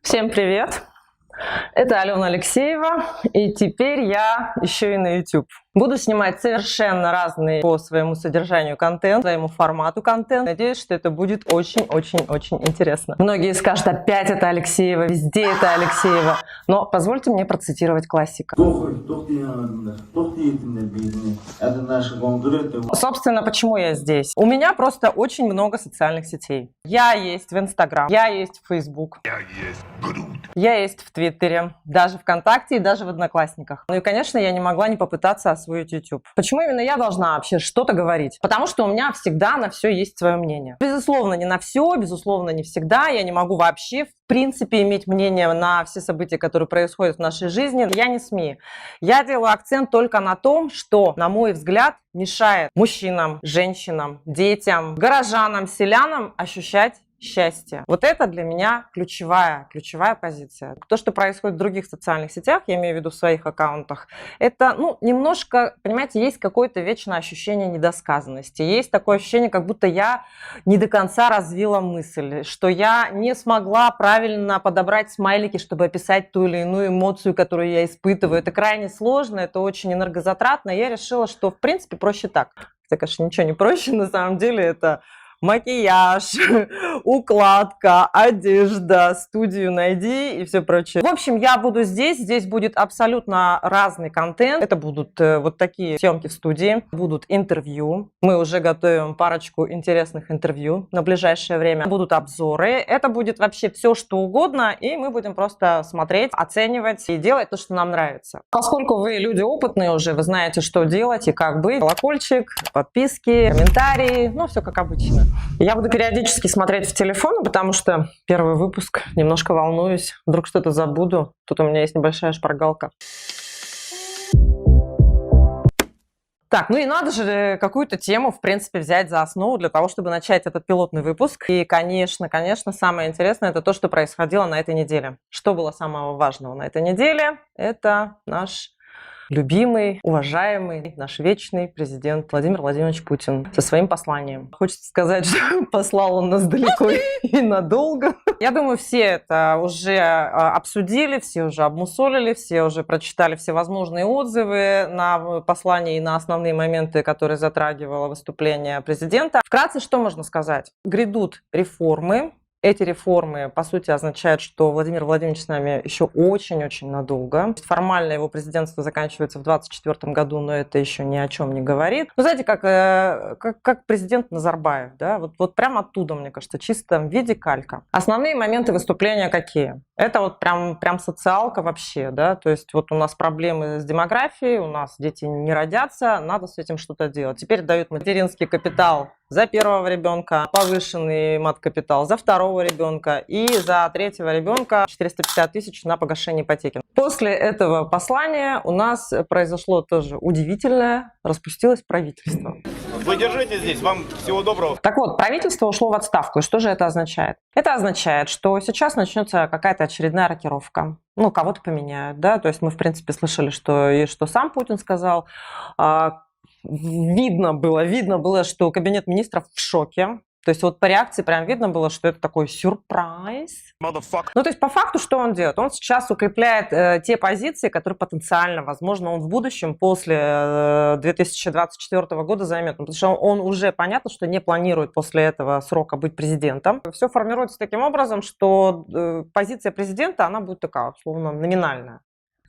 Всем привет! Это Алена Алексеева, и теперь я еще и на YouTube. Буду снимать совершенно разный по своему содержанию контент, своему формату контент. Надеюсь, что это будет очень-очень-очень интересно. Многие скажут, опять это Алексеева, везде это Алексеева. Но позвольте мне процитировать классика. Собственно, почему я здесь? У меня просто очень много социальных сетей. Я есть в Инстаграм, я есть в Фейсбук, я есть в Твиттере, даже ВКонтакте и даже в Одноклассниках. Ну и, конечно, я не могла не попытаться освоить YouTube. Почему именно я должна вообще что-то говорить? Потому что у меня всегда на все есть свое мнение. Безусловно, не на все, безусловно, не всегда. Я не могу вообще, в принципе, иметь мнение на все события, которые происходят в нашей жизни. Я не СМИ. Я делаю акцент только на том, что, на мой взгляд, мешает мужчинам, женщинам, детям, горожанам, селянам ощущать счастье. Вот это для меня ключевая позиция. То, что происходит в других социальных сетях, я имею в виду в своих аккаунтах, это, немножко, понимаете, есть какое-то вечное ощущение недосказанности. Есть такое ощущение, как будто я не до конца развила мысль, что я не смогла правильно подобрать смайлики, чтобы описать ту или иную эмоцию, которую я испытываю. Это крайне сложно, это очень энергозатратно. И я решила, что, в принципе, проще так. Хотя, конечно, ничего не проще, на самом деле, это макияж, укладка, одежда, студию найди и все прочее. В общем, я буду здесь будет абсолютно разный контент. Это будут вот такие съемки в студии, будут интервью. Мы уже готовим парочку интересных интервью на ближайшее время. Будут обзоры. Это будет вообще все, что угодно, и мы будем просто смотреть, оценивать и делать то, что нам нравится. Поскольку вы люди опытные уже, вы знаете, что делать и как быть. Колокольчик, подписки, комментарии, все как обычно. Я буду периодически смотреть в телефон, потому что первый выпуск, немножко волнуюсь, вдруг что-то забуду. Тут у меня есть небольшая шпаргалка. Так, и надо же какую-то тему, в принципе, взять за основу для того, чтобы начать этот пилотный выпуск. И, конечно, самое интересное – это то, что происходило на этой неделе. Что было самого важного на этой неделе? Это наш любимый, уважаемый, наш вечный президент Владимир Владимирович Путин со своим посланием. Хочется сказать, что послал он нас далеко и надолго. Я думаю, все это уже обсудили, все уже обмусолили, все уже прочитали всевозможные отзывы на послание и на основные моменты, которые затрагивало выступление президента. Вкратце, что можно сказать? Грядут реформы. Эти реформы, по сути, означают, что Владимир Владимирович с нами еще очень-очень надолго. Формально его президентство заканчивается в 2024 году, но это еще ни о чем не говорит. Знаете, как президент Назарбаев, да? Вот прям оттуда, мне кажется, в чистом виде калька. Основные моменты выступления какие? Это вот прям социалка вообще, да? То есть вот у нас проблемы с демографией, у нас дети не родятся, надо с этим что-то делать. Теперь дают материнский капитал за первого ребенка, повышенный мат-капитал за второго ребенка и за третьего ребенка 450 тысяч на погашение ипотеки. После этого послания у нас произошло тоже удивительное, распустилось правительство. Вы держите здесь, вам всего доброго. Так вот, правительство ушло в отставку. И что же это означает? Это означает, что сейчас начнется какая-то очередная рокировка. Кого-то поменяют, да, то есть мы, в принципе, слышали, что сам Путин сказал. Видно было, что кабинет министров в шоке. То есть вот по реакции прям видно было, что это такой сюрприз. То есть по факту что он делает? Он сейчас укрепляет те позиции, которые потенциально, возможно, он в будущем после 2024 года займет. Потому что он уже понятно, что не планирует после этого срока быть президентом. Все формируется таким образом, что позиция президента, она будет такая, условно, номинальная.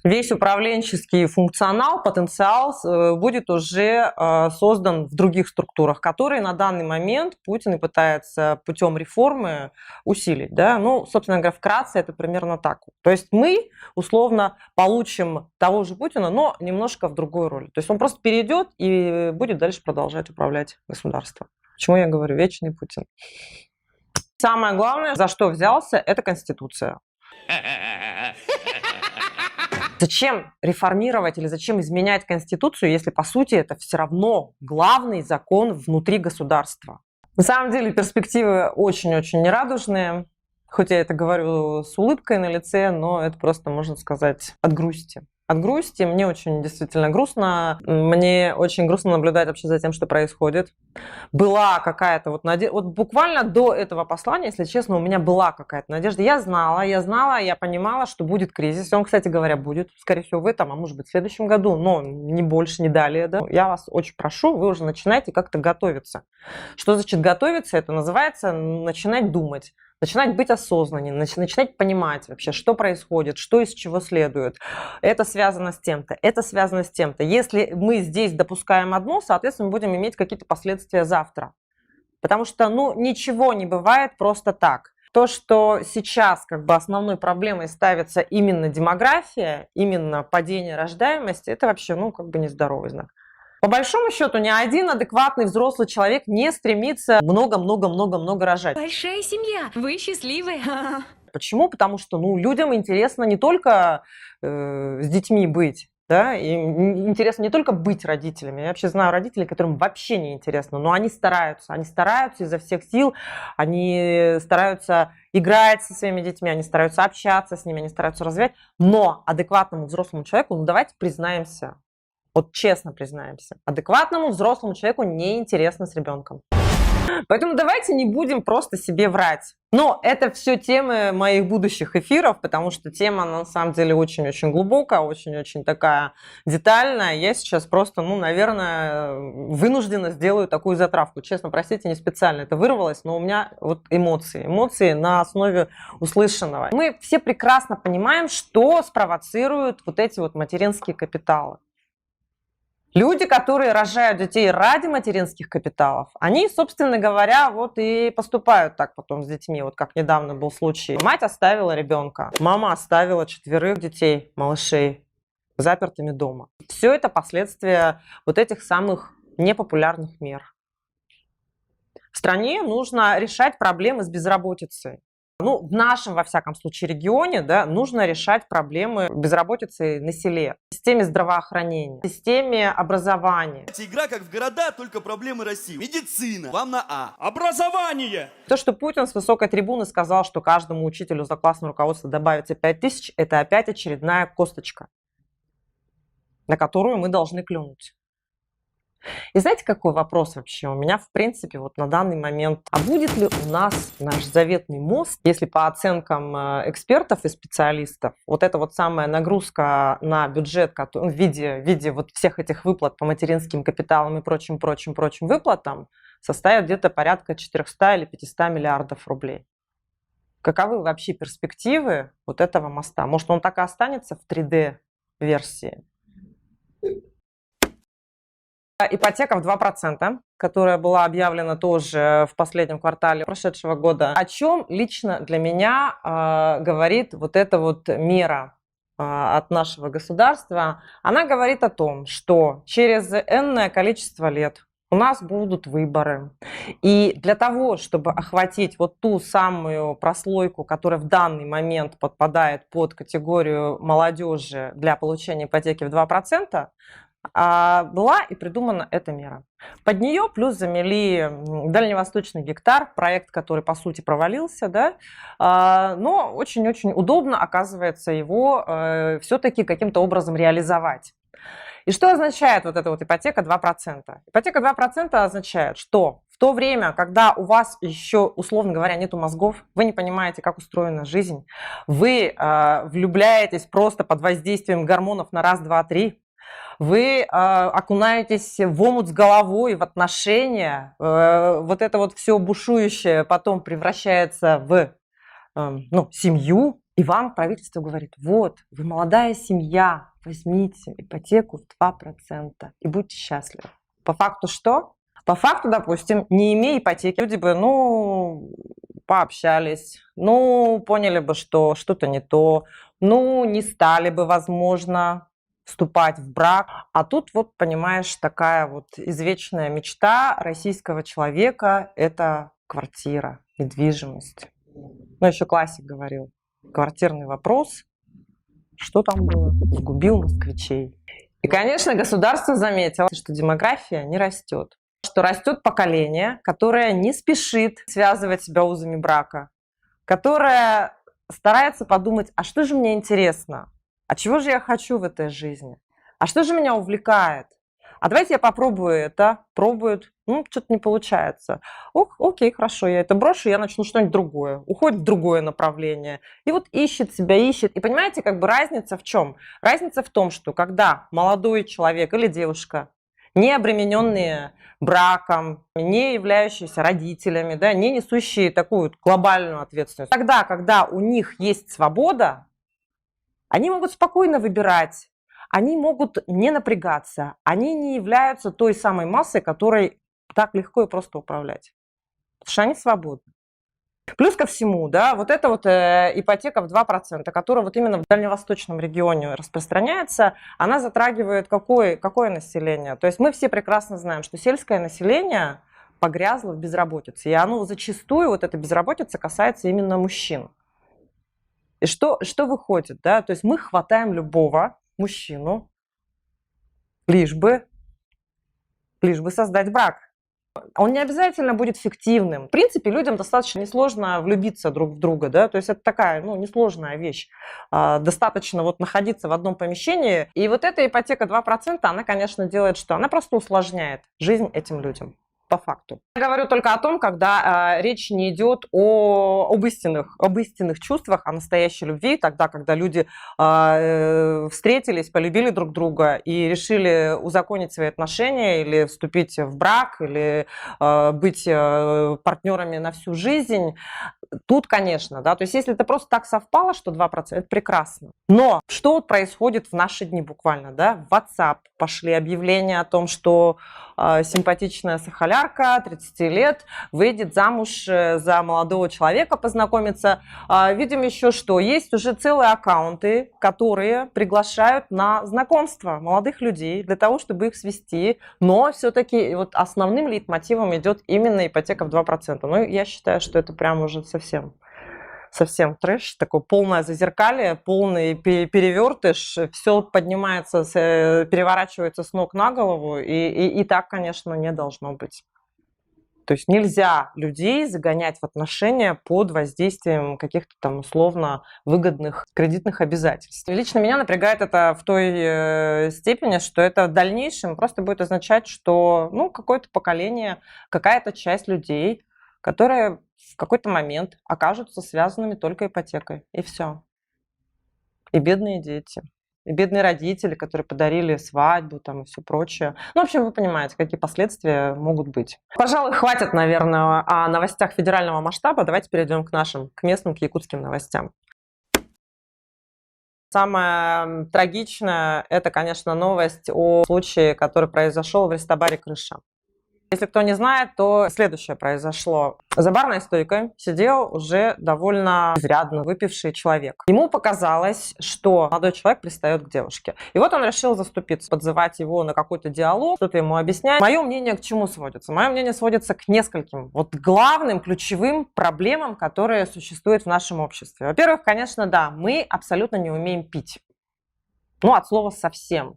Весь управленческий функционал, потенциал будет уже создан в других структурах, которые на данный момент Путин и пытается путем реформы усилить. Да? Собственно говоря, вкратце это примерно так. То есть мы, условно, получим того же Путина, но немножко в другой роли. То есть он просто перейдет и будет дальше продолжать управлять государством. Почему я говорю вечный Путин? Самое главное, за что взялся, это Конституция. Зачем реформировать или зачем изменять Конституцию, если, по сути, это все равно главный закон внутри государства? На самом деле перспективы очень-очень нерадужные. Хоть я это говорю с улыбкой на лице, но это просто, можно сказать, от грусти. от грусти. Мне очень действительно грустно. Мне очень грустно наблюдать вообще за тем, что происходит. Была какая-то вот надежда. Вот буквально до этого послания, если честно, у меня была какая-то надежда. Я знала, я понимала, что будет кризис. Он, кстати говоря, будет, скорее всего, в этом, а может быть, в следующем году, но не больше, не далее. Да? Я вас очень прошу, вы уже начинайте как-то готовиться. Что значит готовиться? Это называется начинать думать. Начинать быть осознаннее, начинать понимать вообще, что происходит, что из чего следует. Это связано с тем-то, это связано с тем-то. Если мы здесь допускаем одно, соответственно, мы будем иметь какие-то последствия завтра. Потому что, ничего не бывает просто так. То, что сейчас как бы основной проблемой ставится именно демография, именно падение рождаемости, это вообще, как бы нездоровый знак. По большому счету, ни один адекватный взрослый человек не стремится много-много-много-много рожать. Большая семья, вы счастливы. Почему? Потому что людям интересно не только с детьми быть, да, им интересно не только быть родителями. Я вообще знаю родителей, которым вообще не интересно, но они стараются изо всех сил, они стараются играть со своими детьми, они стараются общаться с ними, они стараются развивать, но адекватному взрослому человеку, давайте признаемся, вот честно признаемся, адекватному взрослому человеку неинтересно с ребенком. Поэтому давайте не будем просто себе врать. Но это все темы моих будущих эфиров, потому что тема на самом деле очень-очень глубокая, очень-очень такая детальная. Я сейчас просто, наверное, вынуждена сделаю такую затравку. Честно, простите, не специально это вырвалось, но у меня вот эмоции на основе услышанного. Мы все прекрасно понимаем, что спровоцируют вот эти вот материнские капиталы. Люди, которые рожают детей ради материнских капиталов, они, собственно говоря, вот и поступают так потом с детьми. Вот как недавно был случай. Мать оставила ребенка, мама оставила 4 детей, малышей, запертыми дома. Все это последствия вот этих самых непопулярных мер. В стране нужно решать проблемы с безработицей. В нашем, во всяком случае, регионе, да, нужно решать проблемы безработицы на селе, в системе здравоохранения, в системе образования. Игра как в города, только проблемы России. Медицина. Вам на А. Образование! То, что Путин с высокой трибуны сказал, что каждому учителю за классное руководство добавится 5000, это опять очередная косточка, на которую мы должны клюнуть. И знаете, какой вопрос вообще у меня, в принципе, вот на данный момент? А будет ли у нас наш заветный мост, если по оценкам экспертов и специалистов, вот эта вот самая нагрузка на бюджет в виде вот всех этих выплат по материнским капиталам и прочим выплатам составит где-то порядка 400 или 500 миллиардов рублей? Каковы вообще перспективы вот этого моста? Может, он так и останется в 3D-версии? Ипотека в 2%, которая была объявлена тоже в последнем квартале прошедшего года. О чем лично для меня говорит вот эта вот мера от нашего государства? Она говорит о том, что через энное количество лет у нас будут выборы. И для того, чтобы охватить вот ту самую прослойку, которая в данный момент подпадает под категорию молодежи для получения ипотеки в 2%, была и придумана эта мера. Под нее плюс замели дальневосточный гектар, проект, который по сути провалился, да, но очень-очень удобно оказывается его все-таки каким-то образом реализовать. И что означает вот эта вот ипотека 2%? Ипотека 2% означает, что в то время, когда у вас еще, условно говоря, нету мозгов, вы не понимаете, как устроена жизнь, вы влюбляетесь просто под воздействием гормонов на раз, два, три, вы окунаетесь в омут с головой, в отношения, вот это вот все бушующее потом превращается в семью, и вам правительство говорит: вот, вы молодая семья, возьмите ипотеку в 2% и будьте счастливы. По факту что? По факту, допустим, не имея ипотеки, люди бы, пообщались, поняли бы, что что-то не то, не стали бы, возможно, вступать в брак. А тут вот, понимаешь, такая вот извечная мечта российского человека – это квартира, недвижимость. Еще классик говорил: квартирный вопрос, что там было, сгубил москвичей. И, конечно, государство заметило, что демография не растет, что растет поколение, которое не спешит связывать себя узами брака, которое старается подумать: а что же мне интересно? А чего же я хочу в этой жизни? А что же меня увлекает? А давайте я попробую это. Пробуют. Что-то не получается. Окей, хорошо, я это брошу, я начну что-нибудь другое. Уходит в другое направление. И вот ищет себя, ищет. И понимаете, как бы разница в чем? Разница в том, что когда молодой человек или девушка, не обремененные браком, не являющиеся родителями, да, не несущие такую глобальную ответственность, тогда, когда у них есть свобода, они могут спокойно выбирать, они могут не напрягаться, они не являются той самой массой, которой так легко и просто управлять. Потому что они свободны. Плюс ко всему, да, вот эта вот ипотека в 2%, которая вот именно в дальневосточном регионе распространяется, она затрагивает какое население? То есть мы все прекрасно знаем, что сельское население погрязло в безработице, и оно зачастую, вот эта безработица касается именно мужчин. И что выходит, да? То есть мы хватаем любого мужчину, лишь бы создать брак. Он не обязательно будет фиктивным. В принципе, людям достаточно несложно влюбиться друг в друга, да, то есть это такая, несложная вещь. Достаточно вот находиться в одном помещении. И вот эта ипотека 2%, она, конечно, делает что? Она просто усложняет жизнь этим людям. По факту. Я говорю только о том, когда речь не идет об истинных чувствах, о настоящей любви, тогда, когда люди встретились, полюбили друг друга и решили узаконить свои отношения или вступить в брак, или быть партнерами на всю жизнь. Тут, конечно, да, то есть если это просто так совпало, что 2%, это прекрасно. Но что вот происходит в наши дни буквально, да? В WhatsApp пошли объявления о том, что симпатичная сахалярка, 30 лет, выйдет замуж за молодого человека, познакомиться. Видим еще, что есть уже целые аккаунты, которые приглашают на знакомство молодых людей для того, чтобы их свести, но все-таки вот основным лейтмотивом идет именно ипотека в 2%. Ну, я считаю, что это прям уже совсем трэш, такое полное зазеркалье, полный перевертыш, все поднимается, переворачивается с ног на голову, и так, конечно, не должно быть. То есть нельзя людей загонять в отношения под воздействием каких-то там условно выгодных кредитных обязательств. И лично меня напрягает это в той степени, что это в дальнейшем просто будет означать, что какое-то поколение, какая-то часть людей, которые в какой-то момент окажутся связанными только ипотекой. И все. И бедные дети. И бедные родители, которые подарили свадьбу там, и все прочее. В общем, вы понимаете, какие последствия могут быть. Пожалуй, хватит, наверное, о новостях федерального масштаба. Давайте перейдем к местным, к якутским новостям. Самое трагичное – это, конечно, новость о случае, который произошел в рестобаре «Крыша». Если кто не знает, то следующее произошло. За барной стойкой сидел уже довольно изрядно выпивший человек. Ему показалось, что молодой человек пристает к девушке. И вот он решил заступиться, подзывать его на какой-то диалог, что-то ему объяснять. Мое мнение к чему сводится? Мое мнение сводится к нескольким главным, ключевым проблемам, которые существуют в нашем обществе. Во-первых, конечно, да, мы абсолютно не умеем пить. От слова совсем.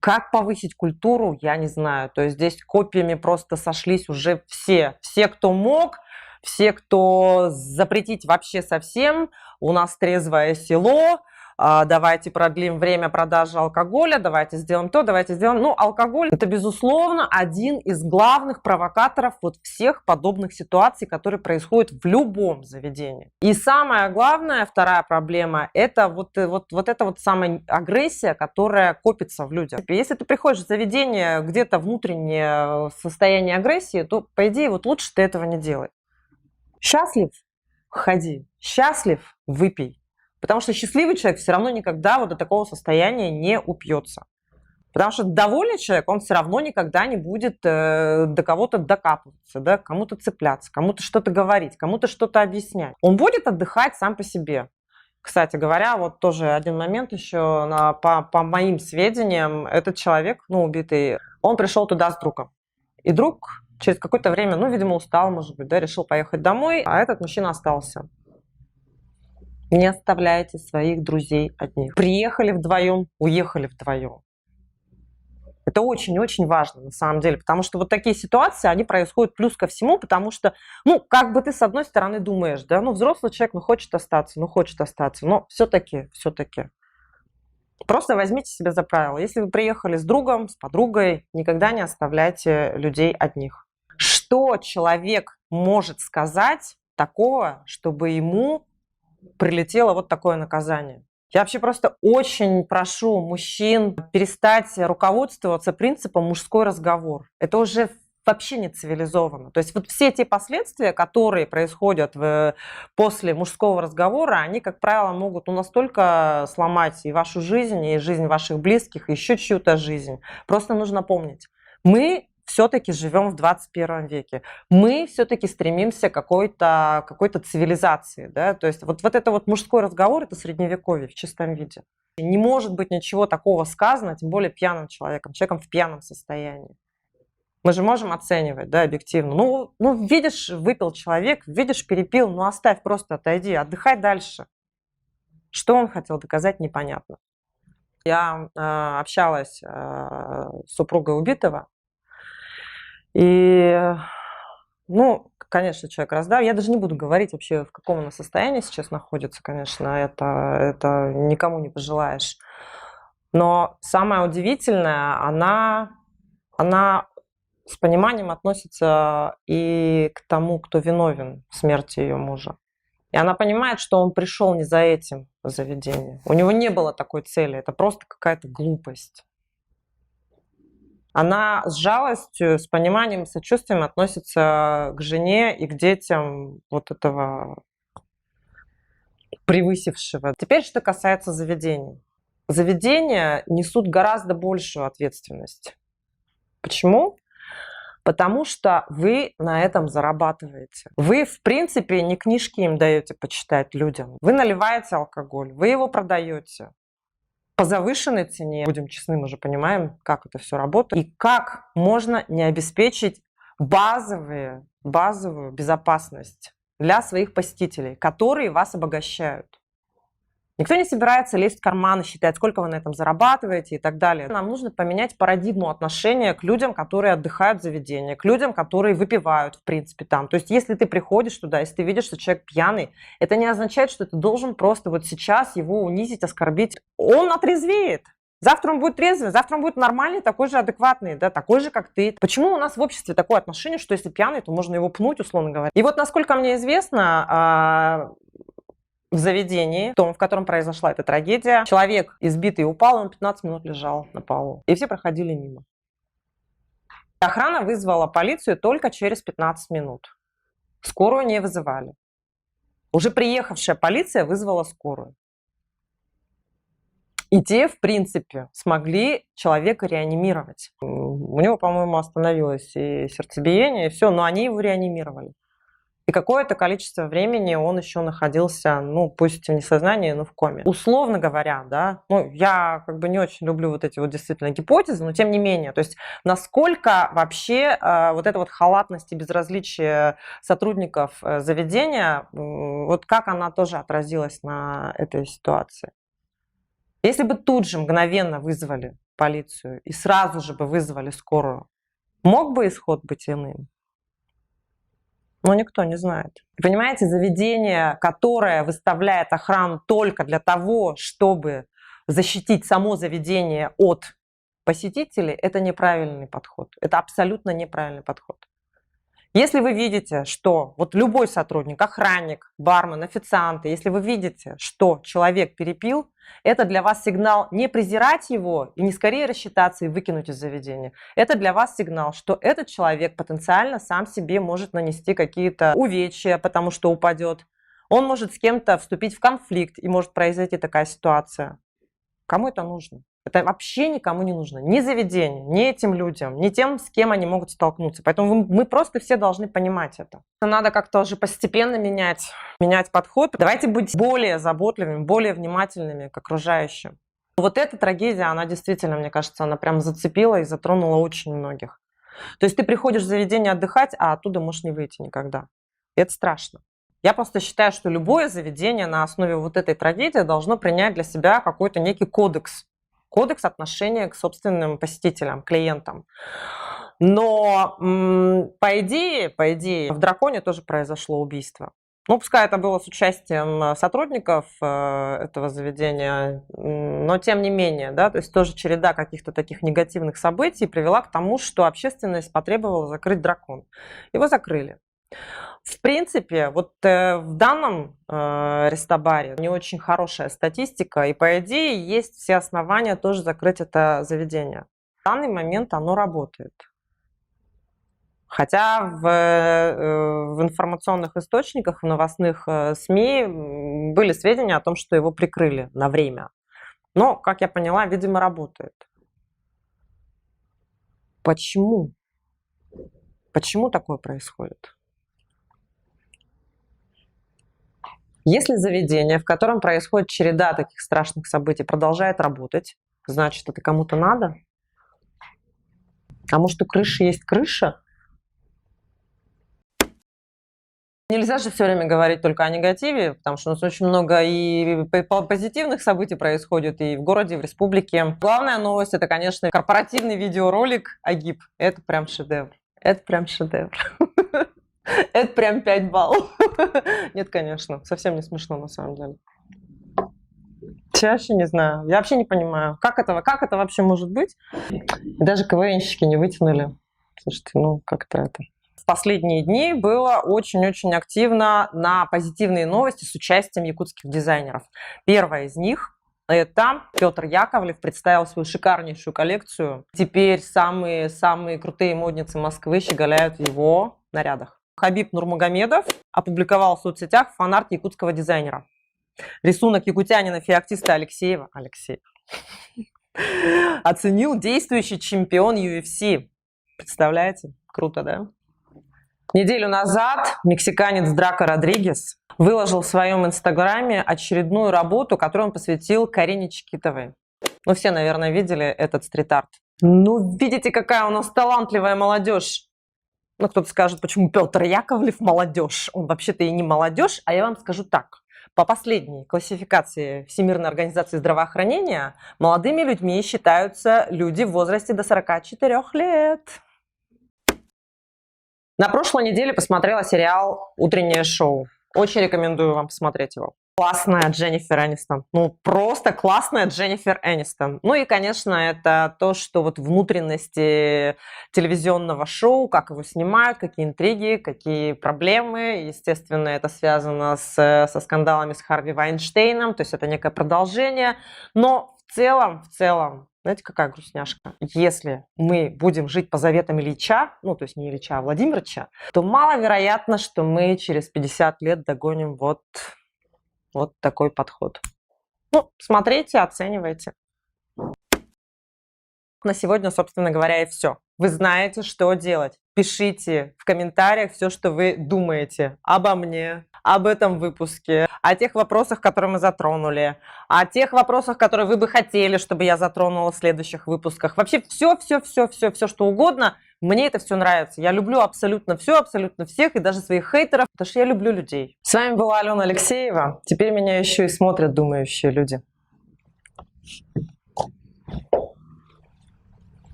Как повысить культуру, я не знаю. То есть здесь копьями просто сошлись уже все. Все, кто мог, все, кто запретить вообще совсем. У нас трезвое село. Давайте продлим время продажи алкоголя, давайте сделаем то, давайте сделаем... алкоголь – это, безусловно, один из главных провокаторов всех подобных ситуаций, которые происходят в любом заведении. И самое главное, вторая проблема – это эта самая агрессия, которая копится в людях. Если ты приходишь в заведение, где-то внутреннее состояние агрессии, то, по идее, лучше ты этого не делай. Счастлив – ходи. Счастлив – выпей. Потому что счастливый человек все равно никогда до такого состояния не упьется. Потому что довольный человек, он все равно никогда не будет до кого-то докапываться, да, кому-то цепляться, кому-то что-то говорить, кому-то что-то объяснять. Он будет отдыхать сам по себе. Кстати говоря, тоже один момент еще, по моим сведениям, этот человек, убитый, он пришел туда с другом. И друг через какое-то время, видимо, устал, может быть, да, решил поехать домой, а этот мужчина остался. Не оставляйте своих друзей одних. Приехали вдвоем, уехали вдвоем. Это очень-очень важно, на самом деле, потому что вот такие ситуации, они происходят плюс ко всему, потому что, ну, как бы ты с одной стороны думаешь, да, ну, взрослый человек, ну, хочет остаться, но все-таки. Просто возьмите себе за правило, если вы приехали с другом, с подругой, никогда не оставляйте людей одних. Что человек может сказать такого, чтобы ему прилетело вот такое наказание? Я вообще просто очень прошу мужчин перестать руководствоваться принципом мужской разговор. Это уже вообще не цивилизованно. То есть вот все те последствия, которые происходят после мужского разговора, они, как правило, могут настолько сломать и вашу жизнь, и жизнь ваших близких, и еще чью-то жизнь. Просто нужно помнить, мы все-таки живем в 21 веке. Мы все-таки стремимся к какой-то цивилизации. Да? То есть вот это вот мужской разговор – это средневековье в чистом виде. Не может быть ничего такого сказано, тем более пьяным человеком в пьяном состоянии. Мы же можем оценивать, да, объективно. Ну, видишь, выпил человек, видишь, перепил, ну оставь, просто отойди, отдыхай дальше. Что он хотел доказать, непонятно. Я общалась с супругой убитого, и, ну, конечно, человек раздав. Я даже не буду говорить вообще, в каком она состоянии сейчас находится, конечно, это никому не пожелаешь. Но самое удивительное, она с пониманием относится и к тому, кто виновен в смерти ее мужа. И она понимает, что он пришел не за этим в заведение. У него не было такой цели, это просто какая-то глупость. Она с жалостью, с пониманием, сочувствием относится к жене и к детям вот этого превысившего. Теперь, что касается заведений. Заведения несут гораздо большую ответственность. Почему? Потому что вы на этом зарабатываете. Вы, в принципе, не книжки им даете почитать людям. Вы наливаете алкоголь, вы его продаете по завышенной цене. Будем честны, мы же понимаем, как это все работает. И как можно не обеспечить базовую безопасность для своих посетителей, которые вас обогащают. Никто не собирается лезть в карман и считать, сколько вы на этом зарабатываете и так далее. Нам нужно поменять парадигму отношения к людям, которые отдыхают в заведении, к людям, которые выпивают, в принципе, там. То есть, если ты приходишь туда, если ты видишь, что человек пьяный, это не означает, что ты должен просто вот сейчас его унизить, оскорбить. Он отрезвеет. Завтра он будет трезвый, завтра он будет нормальный, такой же адекватный, да, такой же, как ты. Почему у нас в обществе такое отношение, что если пьяный, то можно его пнуть, условно говоря? И вот, насколько мне известно, в заведении, в том, в котором произошла эта трагедия, человек избитый упал, он 15 минут лежал на полу. И все проходили мимо. Охрана вызвала полицию только через 15 минут. Скорую не вызывали. Уже приехавшая полиция вызвала скорую. И те, в принципе, смогли человека реанимировать. У него, по-моему, остановилось и сердцебиение, и все, но они его реанимировали. И какое-то количество времени он еще находился, ну, пусть в несознании, но в коме. Условно говоря, да, ну, я как бы не очень люблю вот эти вот действительно гипотезы, но тем не менее, то есть насколько вообще вот эта вот халатность и безразличие сотрудников заведения, вот как она тоже отразилась на этой ситуации. Если бы тут же мгновенно вызвали полицию и сразу же бы вызвали скорую, мог бы исход быть иным? Но никто не знает. Понимаете, заведение, которое выставляет охрану только для того, чтобы защитить само заведение от посетителей, это неправильный подход. Это абсолютно неправильный подход. Если вы видите, что вот любой сотрудник, охранник, бармен, официант, если вы видите, что человек перепил, это для вас сигнал не презирать его и не скорее рассчитаться и выкинуть из заведения. Это для вас сигнал, что этот человек потенциально сам себе может нанести какие-то увечья, потому что упадет. Он может с кем-то вступить в конфликт и может произойти такая ситуация. Кому это нужно? Это вообще никому не нужно. Ни заведению, ни этим людям, ни тем, с кем они могут столкнуться. Поэтому мы просто все должны понимать это. Надо как-то уже постепенно менять подход. Давайте быть более заботливыми, более внимательными к окружающим. Вот эта трагедия, она действительно, мне кажется, она прям зацепила и затронула очень многих. То есть ты приходишь в заведение отдыхать, а оттуда можешь не выйти никогда. И это страшно. Я просто считаю, что любое заведение на основе вот этой трагедии должно принять для себя какой-то некий кодекс кодекс отношения к собственным посетителям, клиентам. Но, по идее, в «Драконе» тоже произошло убийство. Ну, пускай это было с участием сотрудников этого заведения, но тем не менее, да, то есть тоже череда каких-то таких негативных событий привела к тому, что общественность потребовала закрыть «Дракон». Его закрыли. В принципе, вот в данном рестобаре не очень хорошая статистика, и по идее есть все основания тоже закрыть это заведение. В данный момент оно работает. Хотя в информационных источниках, в новостных СМИ были сведения о том, что его прикрыли на время. Но, как я поняла, видимо, работает. Почему? Почему такое происходит? Если заведение, в котором происходит череда таких страшных событий, продолжает работать, значит, это кому-то надо? А может, у крыши есть крыша? Нельзя же все время говорить только о негативе, потому что у нас очень много и позитивных событий происходит и в городе, и в республике. Главная новость – это, конечно, корпоративный видеоролик «Агип». Это прям шедевр. Это прям шедевр. Это прям 5 баллов. Нет, конечно, совсем не смешно на самом деле. Я вообще не знаю, я вообще не понимаю, как это вообще может быть. Даже КВНщики не вытянули. Слушайте, ну как-то это... В последние дни было очень-очень активно на позитивные новости с участием якутских дизайнеров. Первая из них – это Петр Яковлев представил свою шикарнейшую коллекцию. Теперь самые крутые модницы Москвы щеголяют в его нарядах. Хабиб Нурмагомедов опубликовал в соцсетях фан-арт якутского дизайнера. Рисунок якутянина феоктиста Алексеева оценил действующий чемпион UFC. Представляете? Круто, да? Неделю назад мексиканец Драко Родригес выложил в своем инстаграме очередную работу, которую он посвятил Карине Чикитовой. Ну, все, наверное, видели этот стрит-арт. Ну, видите, какая у нас талантливая молодежь. Ну, кто-то скажет, почему Петр Яковлев молодежь? Он вообще-то и не молодежь, а я вам скажу так. По последней классификации Всемирной организации здравоохранения молодыми людьми считаются люди в возрасте до 44 лет. На прошлой неделе посмотрела сериал «Утреннее шоу». Очень рекомендую вам посмотреть его. Классная Дженнифер Энистон. Ну, просто классная Дженнифер Энистон. Ну и, конечно, это то, что вот внутренности телевизионного шоу, как его снимают, какие интриги, какие проблемы. Естественно, это связано со скандалами с Харви Вайнштейном, то есть это некое продолжение. Но в целом, знаете, какая грустняшка? Если мы будем жить по заветам Ильича, ну, то есть не Ильича, а Владимировича, то маловероятно, что мы через 50 лет догоним вот такой подход. Ну, смотрите, оценивайте. На сегодня, собственно говоря, и все. Вы знаете, что делать. Пишите в комментариях все, что вы думаете обо мне, об этом выпуске, о тех вопросах, которые мы затронули, о тех вопросах, которые вы бы хотели, чтобы я затронула в следующих выпусках. Вообще все, что угодно. Мне это все нравится. Я люблю абсолютно все, абсолютно всех, и даже своих хейтеров, потому что я люблю людей. С вами была Алена Алексеева. Теперь меня еще и смотрят думающие люди.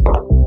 You